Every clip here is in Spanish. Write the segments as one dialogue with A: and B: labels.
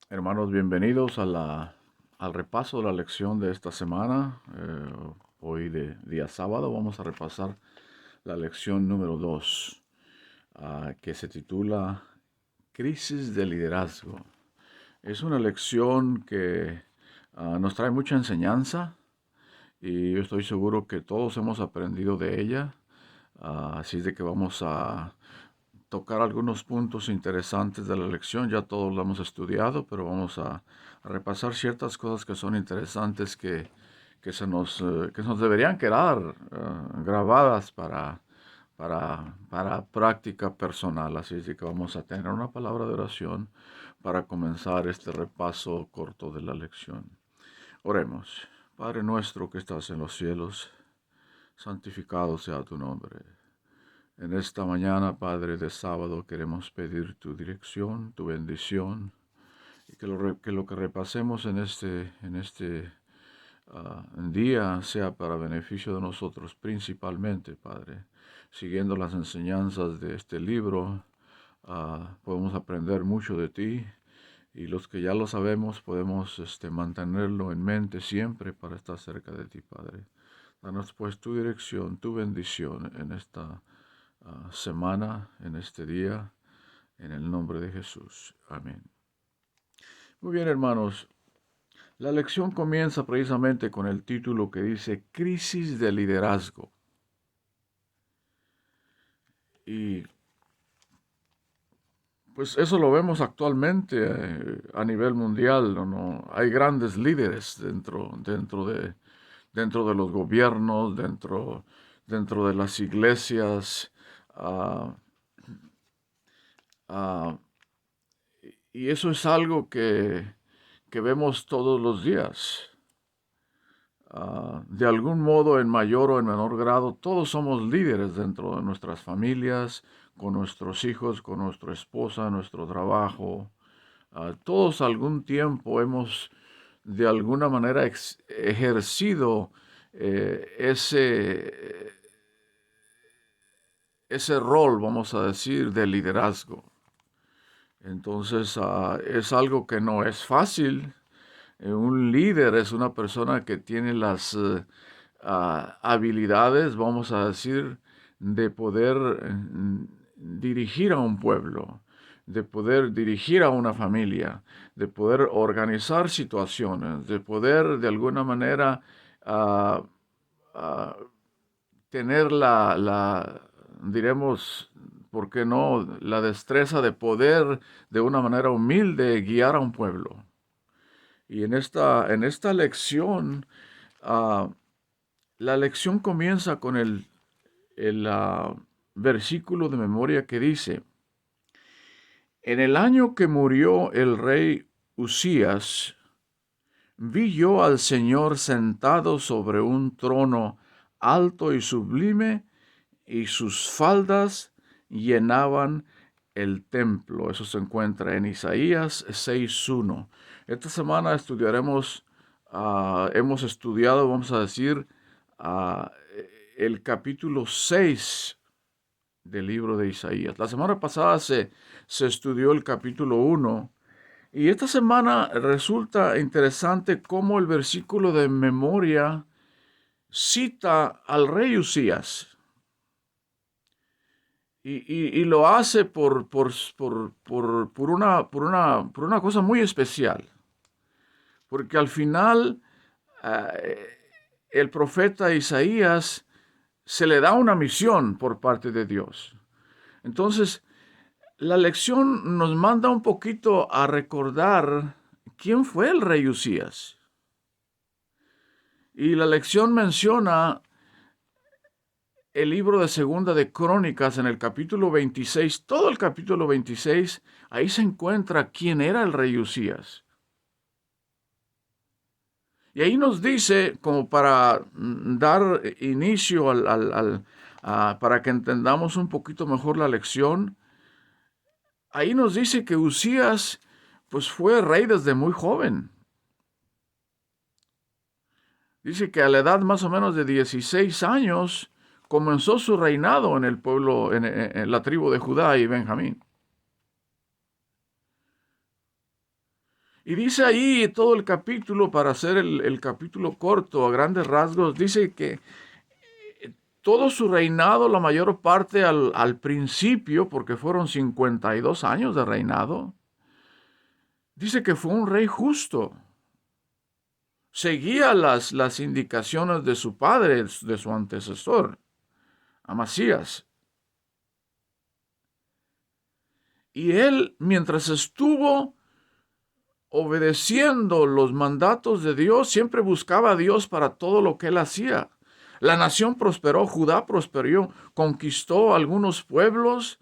A: Hermanos, bienvenidos al repaso de la lección de esta semana. Hoy de día sábado vamos a repasar la lección número 2, que se titula Crisis de liderazgo. Es una lección que nos trae mucha enseñanza y yo estoy seguro que todos hemos aprendido de ella. Así es de que vamos a tocar algunos puntos interesantes de la lección. Ya todos lo hemos estudiado, pero vamos a repasar ciertas cosas que son interesantes que se nos deberían quedar grabadas para práctica personal. Así es de que vamos a tener una palabra de oración para comenzar este repaso corto de la lección. Oremos. Padre nuestro que estás en los cielos, santificado sea tu nombre. En esta mañana, Padre de sábado, queremos pedir tu dirección, tu bendición, y que lo que repasemos en este día sea para beneficio de nosotros principalmente, Padre. Siguiendo las enseñanzas de este libro, podemos aprender mucho de ti, y los que ya lo sabemos podemos mantenerlo en mente siempre para estar cerca de ti, Padre. Danos pues tu dirección, tu bendición en esta semana, en este día, en el nombre de Jesús. Amén. Muy bien, hermanos. La lección comienza precisamente con el título que dice Crisis de liderazgo. Y pues eso lo vemos actualmente a nivel mundial, ¿no? Hay grandes líderes dentro de los gobiernos, dentro de las iglesias. ah, ah, y eso es algo que vemos todos los días. De algún modo, en mayor o en menor grado, todos somos líderes dentro de nuestras familias, con nuestros hijos, con nuestra esposa, nuestro trabajo. Todos algún tiempo hemos de alguna manera ejercido ese rol, vamos a decir, de liderazgo. Entonces, es algo que no es fácil. Un líder es una persona que tiene las habilidades, vamos a decir, de poder dirigir a un pueblo, de poder dirigir a una familia, de poder organizar situaciones, de poder de alguna manera ah, ah, tener diremos, ¿por qué no?, la destreza de poder de una manera humilde guiar a un pueblo. Y en esta lección, ah, la lección comienza con el versículo de memoria que dice: En el año que murió el rey Usías, vi yo al Señor sentado sobre un trono alto y sublime, y sus faldas llenaban el templo. Eso se encuentra en Isaías 6:1. Esta semana hemos estudiado, vamos a decir, ah, el capítulo 6 del libro de Isaías. La semana pasada se estudió el capítulo 1. Y esta semana resulta interesante cómo el versículo de memoria cita al rey Usías. Y lo hace por una cosa muy especial. Porque al final el profeta Isaías se le da una misión por parte de Dios. Entonces, la lección nos manda un poquito a recordar quién fue el rey Usías. Y la lección menciona el libro de Segunda de Crónicas en el capítulo 26, todo el capítulo 26, ahí se encuentra quién era el rey Usías. Y ahí nos dice, como para dar inicio para que entendamos un poquito mejor la lección, ahí nos dice que Usías pues fue rey desde muy joven. Dice que a la edad más o menos de 16 años comenzó su reinado en el pueblo, en la tribu de Judá y Benjamín. Y dice ahí todo el capítulo, para hacer el capítulo corto, a grandes rasgos, dice que todo su reinado, la mayor parte al principio, porque fueron 52 años de reinado, dice que fue un rey justo. Seguía las indicaciones de su padre, de su antecesor, Amasías. Y él, mientras estuvo obedeciendo los mandatos de Dios, siempre buscaba a Dios para todo lo que él hacía. La nación prosperó, Judá prosperó, conquistó algunos pueblos,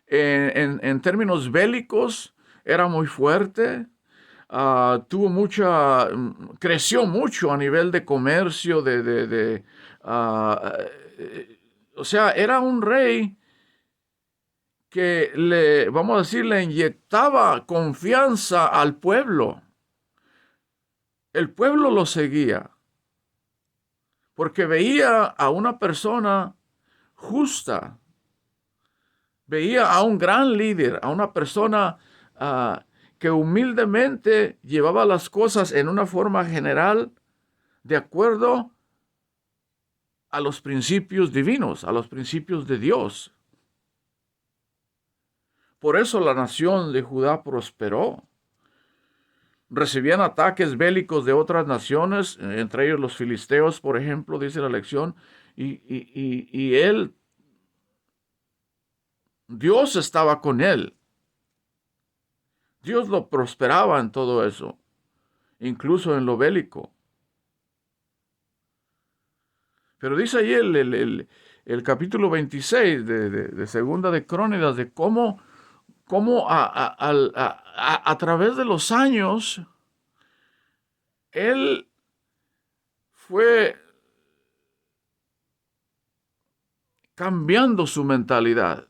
A: en términos bélicos era muy fuerte, creció mucho a nivel de comercio, ah, o sea, era un rey que vamos a decir, le inyectaba confianza al pueblo. El pueblo lo seguía porque veía a una persona justa, veía a un gran líder, a una persona que humildemente llevaba las cosas en una forma general de acuerdo a los principios divinos, a los principios de Dios. Por eso la nación de Judá prosperó. Recibían ataques bélicos de otras naciones, entre ellos los filisteos, por ejemplo, dice la lección, y él, Dios estaba con él. Dios lo prosperaba en todo eso, incluso en lo bélico. Pero dice ahí el capítulo 26 de Segunda de Crónicas, de cómo a través de los años, él fue cambiando su mentalidad.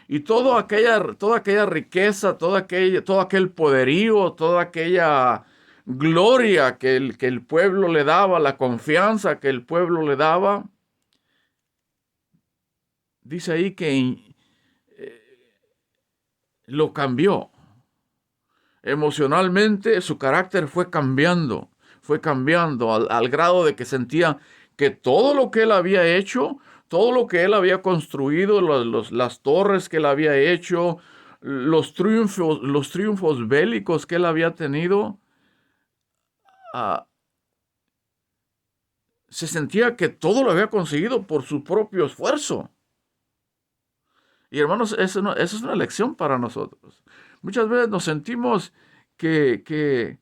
A: Y toda aquella riqueza, todo aquel poderío, toda aquella gloria que el pueblo le daba, la confianza que el pueblo le daba, dice ahí que lo cambió. Emocionalmente su carácter fue cambiando al grado de que sentía que todo lo que él había hecho, todo lo que él había construido, las torres que él había hecho, los triunfos bélicos que él había tenido, ah, se sentía que todo lo había conseguido por su propio esfuerzo. Y hermanos, eso es una lección para nosotros. Muchas veces nos sentimos que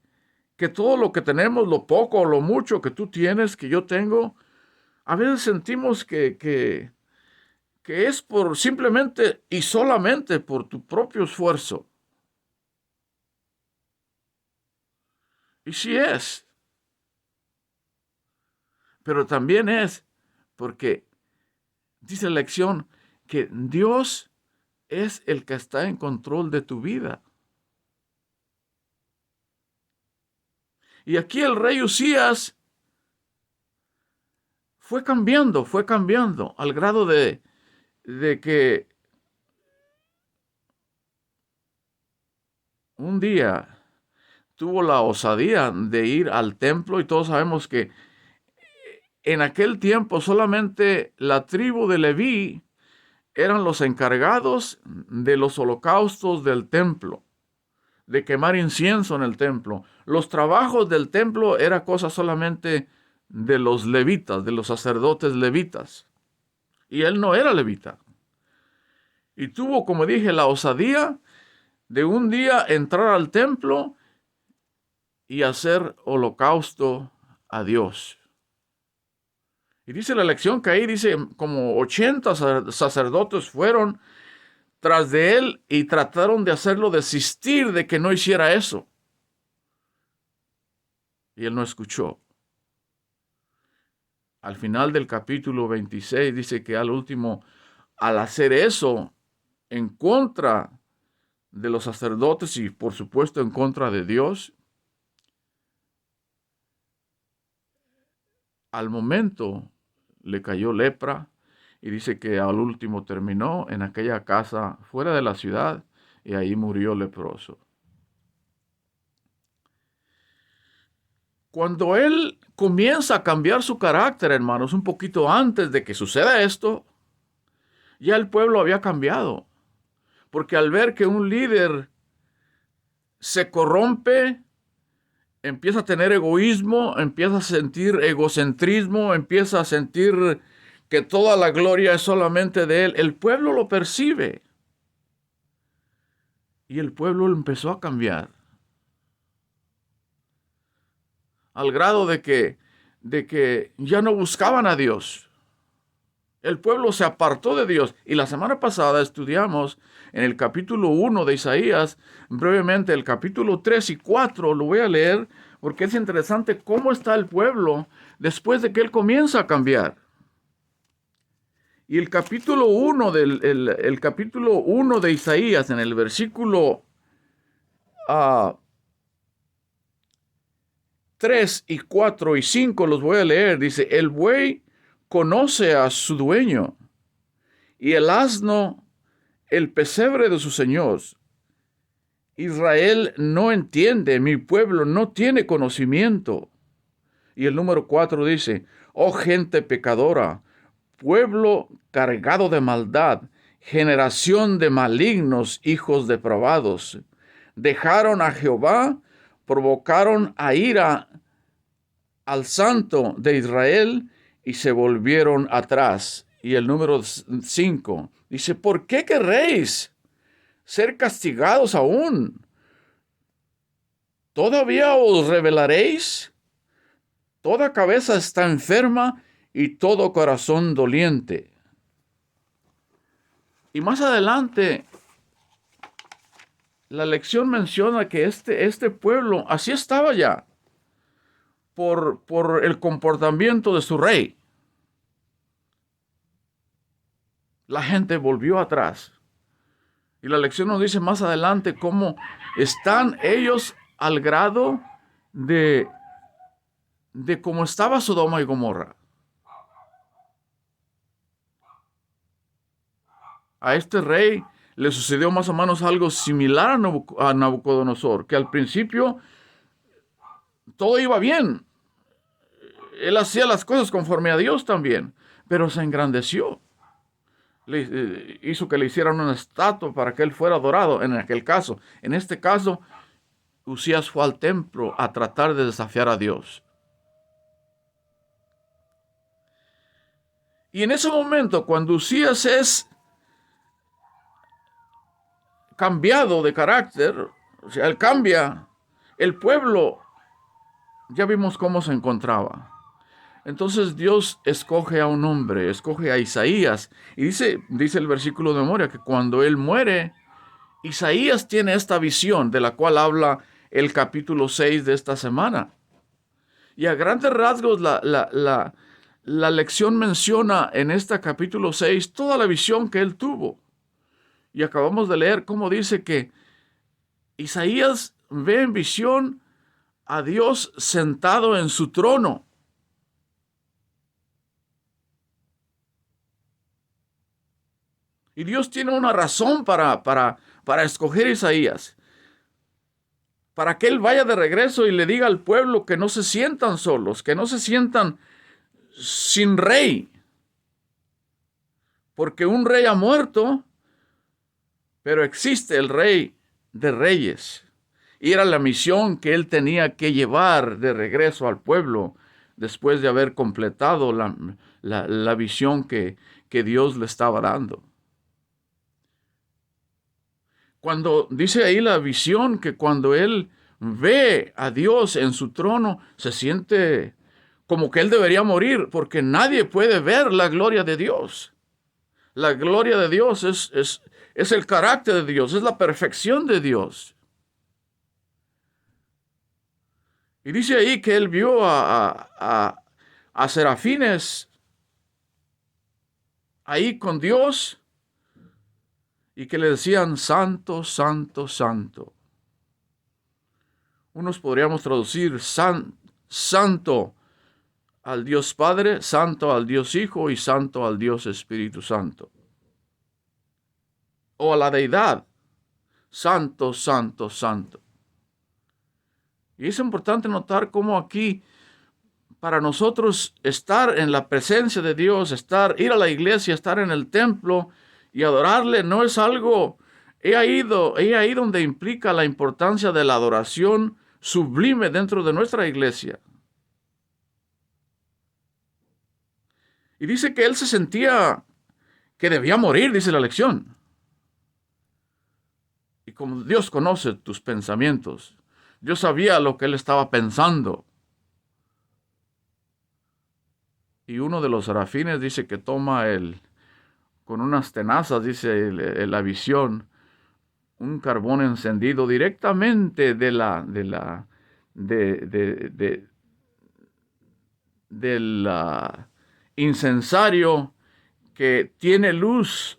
A: todo lo que tenemos, lo poco o lo mucho que tú tienes, que yo tengo, a veces sentimos que es por simplemente y solamente por tu propio esfuerzo. Y sí es, pero también es porque dice la lección que Dios es el que está en control de tu vida. Y aquí el rey Usías fue cambiando al grado de que un día tuvo la osadía de ir al templo, y todos sabemos que en aquel tiempo solamente la tribu de Leví eran los encargados de los holocaustos del templo, de quemar incienso en el templo. Los trabajos del templo era cosa solamente de los levitas, de los sacerdotes levitas. Y él no era levita. Y tuvo, como dije, la osadía de un día entrar al templo y hacer holocausto a Dios. Y dice la lección que ahí dice como 80 sacerdotes fueron tras de él y trataron de hacerlo desistir de que no hiciera eso. Y él no escuchó. Al final del capítulo 26 dice que al último, al hacer eso en contra de los sacerdotes y por supuesto en contra de Dios, al momento le cayó lepra, y dice que al último terminó en aquella casa fuera de la ciudad y ahí murió leproso. Cuando él comienza a cambiar su carácter, hermanos, un poquito antes de que suceda esto, ya el pueblo había cambiado. Porque al ver que un líder se corrompe, empieza a tener egoísmo, empieza a sentir egocentrismo, empieza a sentir que toda la gloria es solamente de él, el pueblo lo percibe. Y el pueblo empezó a cambiar. Al grado de que ya no buscaban a Dios. El pueblo se apartó de Dios. Y la semana pasada estudiamos en el capítulo 1 de Isaías, brevemente el capítulo 3 y 4, lo voy a leer porque es interesante cómo está el pueblo después de que él comienza a cambiar. Y el capítulo 1 el capítulo 1 de Isaías, en el versículo 3 y 4 y 5 los voy a leer. Dice, el buey conoce a su dueño y el asno el pesebre de su señor. Israel no entiende, mi pueblo no tiene conocimiento. Y el número 4 dice, oh gente pecadora, pueblo cargado de maldad, generación de malignos, hijos depravados, dejaron a Jehová, provocaron a ira al Santo de Israel y se volvieron atrás. Y el número 5 dice, ¿por qué querréis ser castigados aún? ¿Todavía os rebelaréis? Toda cabeza está enferma y todo corazón doliente. Y más adelante, la lección menciona que este pueblo así estaba ya por el comportamiento de su rey. La gente volvió atrás. Y la lección nos dice más adelante cómo están ellos al grado de cómo estaba Sodoma y Gomorra. A este rey le sucedió más o menos algo similar a Nabucodonosor, que al principio todo iba bien. Él hacía las cosas conforme a Dios también, pero se engrandeció. Hizo que le hicieran una estatua para que él fuera adorado en aquel caso. En este caso, Usías fue al templo a tratar de desafiar a Dios. Y en ese momento, cuando Usías es cambiado de carácter, o sea, él cambia, el pueblo, ya vimos cómo se encontraba. Entonces Dios escoge a un hombre, escoge a Isaías, y dice el versículo de memoria que cuando él muere, Isaías tiene esta visión de la cual habla el capítulo 6 de esta semana. Y a grandes rasgos la lección menciona en este capítulo 6 toda la visión que él tuvo. Y acabamos de leer cómo dice que Isaías ve en visión a Dios sentado en su trono. Y Dios tiene una razón para escoger a Isaías. Para que él vaya de regreso y le diga al pueblo que no se sientan solos, que no se sientan sin rey. Porque un rey ha muerto, pero existe el rey de reyes. Y era la misión que él tenía que llevar de regreso al pueblo después de haber completado la visión que Dios le estaba dando. Cuando dice ahí la visión que cuando él ve a Dios en su trono, se siente como que él debería morir, porque nadie puede ver la gloria de Dios. La gloria de Dios es el carácter de Dios, es la perfección de Dios. Y dice ahí que él vio a serafines ahí con Dios y que le decían santo, santo, santo. Unos podríamos traducir santo al Dios Padre, santo al Dios Hijo y santo al Dios Espíritu Santo. O a la deidad, santo, santo, santo. Y es importante notar cómo aquí, para nosotros, estar en la presencia de Dios, ir a la iglesia, estar en el templo y adorarle, no es algo. Ahí donde implica la importancia de la adoración sublime dentro de nuestra iglesia. Y dice que él se sentía que debía morir, dice la lección. Y como Dios conoce tus pensamientos, Dios sabía lo que él estaba pensando. Y uno de los serafines dice que toma con unas tenazas, dice la visión, un carbón encendido directamente del incensario que tiene luz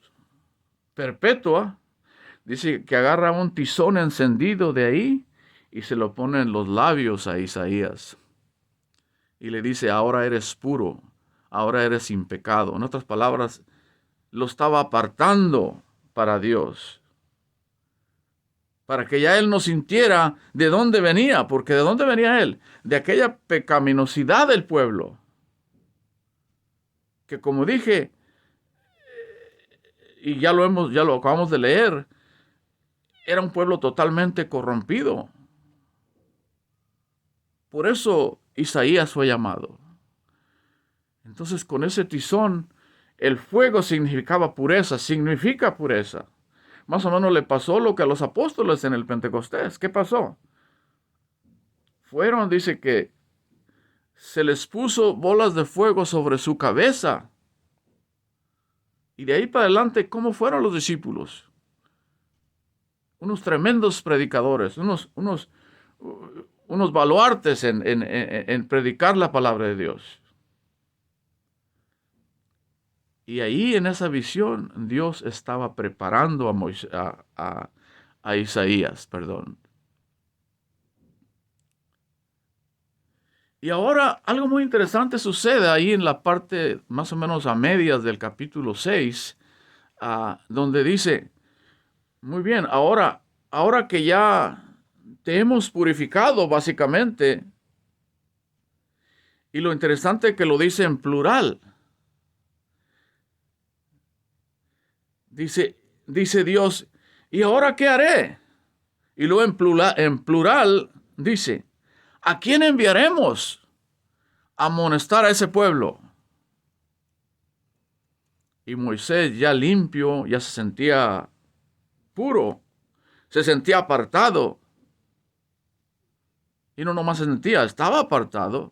A: perpetua. Dice que agarra un tizón encendido de ahí y se lo pone en los labios a Isaías. Y le dice, ahora eres puro, ahora eres sin pecado. En otras palabras, lo estaba apartando para Dios, para que ya él no sintiera de dónde venía, porque ¿de dónde venía él? De aquella pecaminosidad del pueblo, que como dije, y ya lo acabamos de leer, era un pueblo totalmente corrompido. Por eso Isaías fue llamado. Entonces, con ese tizón, el fuego significa pureza. Más o menos le pasó lo que a los apóstoles en el Pentecostés. ¿Qué pasó? Dice que se les puso bolas de fuego sobre su cabeza. Y de ahí para adelante, ¿cómo fueron los discípulos? Unos tremendos predicadores, unos baluartes en predicar la palabra de Dios. Y ahí en esa visión Dios estaba preparando a Isaías, perdón. Y ahora algo muy interesante sucede ahí en la parte más o menos a medias del capítulo 6, donde dice, muy bien, ahora que ya te hemos purificado básicamente, y lo interesante es que lo dice en plural. Dice Dios, ¿y ahora qué haré? Y luego en plural dice, ¿a quién enviaremos a amonestar a ese pueblo? Y Moisés, ya limpio, ya se sentía puro, se sentía apartado. Y no nomás se sentía, estaba apartado.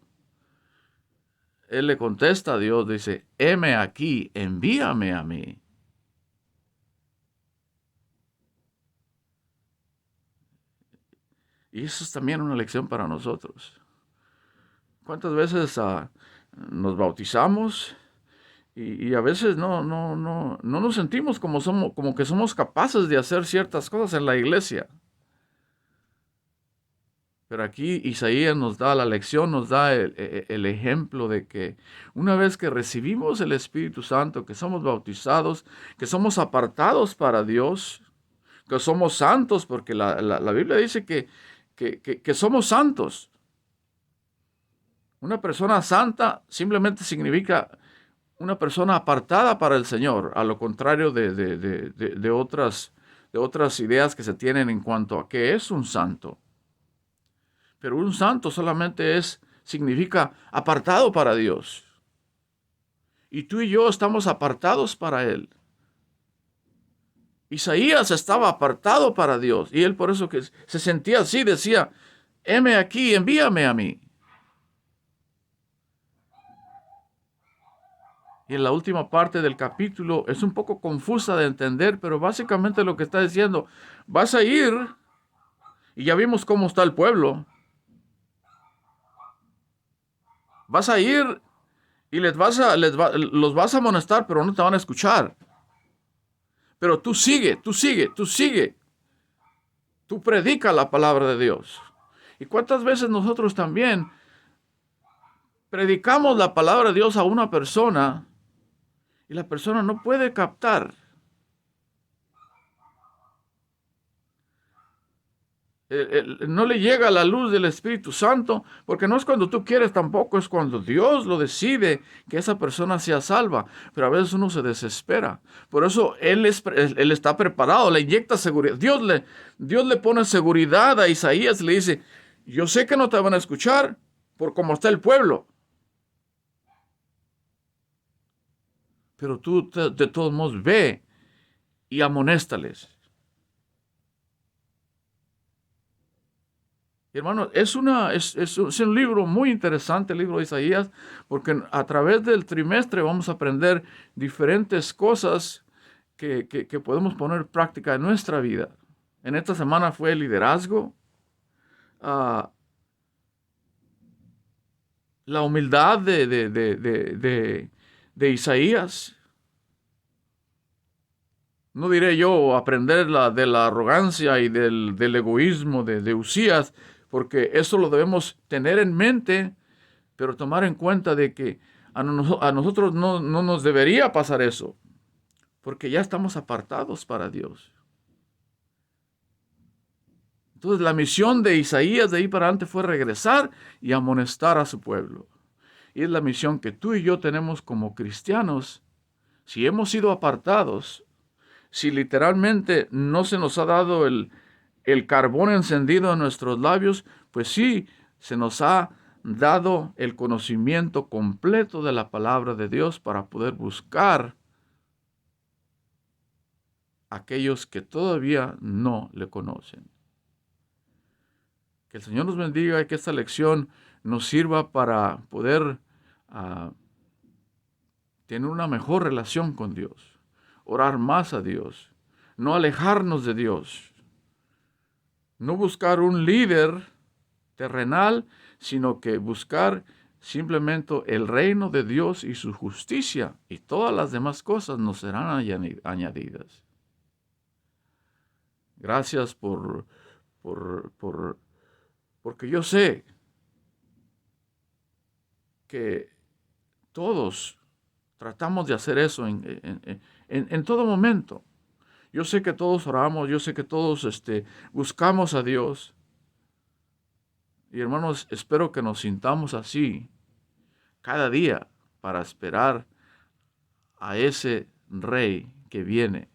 A: Él le contesta a Dios, dice, heme aquí, envíame a mí. Y eso es también una lección para nosotros. ¿Cuántas veces nos bautizamos y a veces no nos sentimos como que somos capaces de hacer ciertas cosas en la iglesia? Pero aquí Isaías nos da la lección, nos da el ejemplo de que una vez que recibimos el Espíritu Santo, que somos bautizados, que somos apartados para Dios, que somos santos, porque la Biblia dice que somos santos. Una persona santa simplemente significa una persona apartada para el Señor, a lo contrario de otras ideas que se tienen en cuanto a qué es un santo. Pero un santo solamente significa apartado para Dios. Y tú y yo estamos apartados para Él. Isaías estaba apartado para Dios. Y él por eso que se sentía así, decía, heme aquí, envíame a mí. Y en la última parte del capítulo es un poco confusa de entender, pero básicamente lo que está diciendo, vas a ir, y ya vimos cómo está el pueblo, vas a ir y los vas a amonestar, pero no te van a escuchar. Pero tú sigue. Tú predica la palabra de Dios. ¿Y cuántas veces nosotros también predicamos la palabra de Dios a una persona y la persona no puede captar? No le llega la luz del Espíritu Santo, porque no es cuando tú quieres tampoco, es cuando Dios lo decide que esa persona sea salva. Pero a veces uno se desespera. Por eso Él está preparado, le inyecta seguridad. Dios le pone seguridad a Isaías, le dice, yo sé que no te van a escuchar por cómo está el pueblo, pero tú de todos modos ve y amonéstales. Hermano, es un libro muy interesante, el libro de Isaías, porque a través del trimestre vamos a aprender diferentes cosas que podemos poner en práctica en nuestra vida. En esta semana fue el liderazgo, ah, la humildad de Isaías. No diré yo aprender de la arrogancia y del egoísmo de Usías, porque eso lo debemos tener en mente, pero tomar en cuenta de que a nosotros no nos debería pasar eso, porque ya estamos apartados para Dios. Entonces la misión de Isaías de ahí para adelante fue regresar y amonestar a su pueblo. Y es la misión que tú y yo tenemos como cristianos. Si hemos sido apartados, si literalmente no se nos ha dado el carbón encendido en nuestros labios, pues sí, se nos ha dado el conocimiento completo de la palabra de Dios para poder buscar a aquellos que todavía no le conocen. Que el Señor nos bendiga y que esta lección nos sirva para poder tener una mejor relación con Dios, orar más a Dios, no alejarnos de Dios, no buscar un líder terrenal, sino que buscar simplemente el reino de Dios y su justicia, y todas las demás cosas nos serán añadidas. Gracias porque yo sé que todos tratamos de hacer eso en todo momento. Yo sé que todos oramos, yo sé que todos buscamos a Dios. Y hermanos, espero que nos sintamos así cada día para esperar a ese Rey que viene,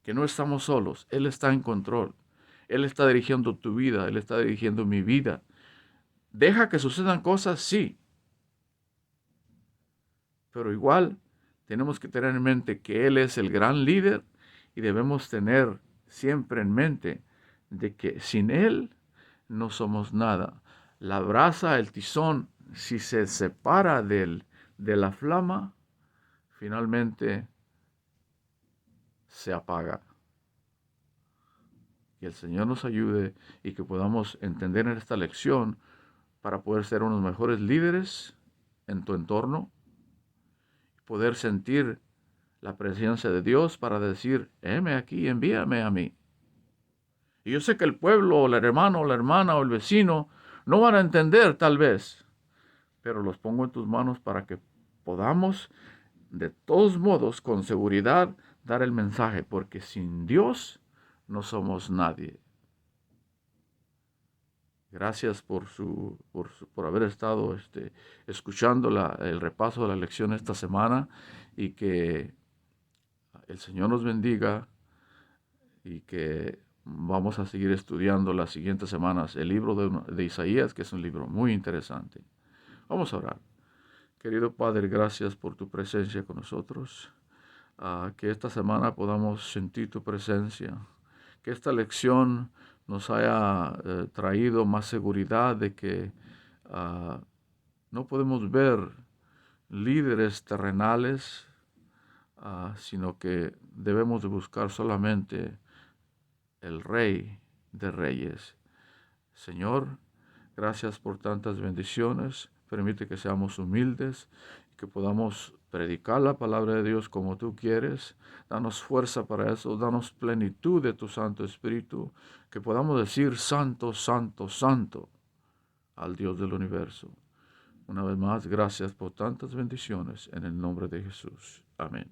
A: que no estamos solos, Él está en control, Él está dirigiendo tu vida, Él está dirigiendo mi vida. Deja que sucedan cosas, sí, pero igual tenemos que tener en mente que Él es el gran líder y debemos tener siempre en mente de que sin Él no somos nada. La brasa, el tizón, si se separa de la flama, finalmente se apaga. Que el Señor nos ayude y que podamos entender en esta lección para poder ser unos mejores líderes en tu entorno, poder sentir la presencia de Dios para decir, heme aquí, envíame a mí. Y yo sé que el pueblo, o el hermano, o la hermana, o el vecino, no van a entender tal vez, pero los pongo en tus manos para que podamos, de todos modos, con seguridad, dar el mensaje, porque sin Dios no somos nadie. Gracias por haber estado escuchando el repaso de la lección esta semana, y que el Señor nos bendiga y que vamos a seguir estudiando las siguientes semanas el libro de Isaías, que es un libro muy interesante. Vamos a orar. Querido Padre, gracias por tu presencia con nosotros. Que esta semana podamos sentir tu presencia. Que esta lección nos haya traído más seguridad de que no podemos ver líderes terrenales, sino que debemos de buscar solamente el Rey de Reyes. Señor, gracias por tantas bendiciones. Permite que seamos humildes, que podamos predicar la palabra de Dios como tú quieres. Danos fuerza para eso, danos plenitud de tu Santo Espíritu, que podamos decir santo, santo, santo al Dios del universo. Una vez más, gracias por tantas bendiciones en el nombre de Jesús. Amén.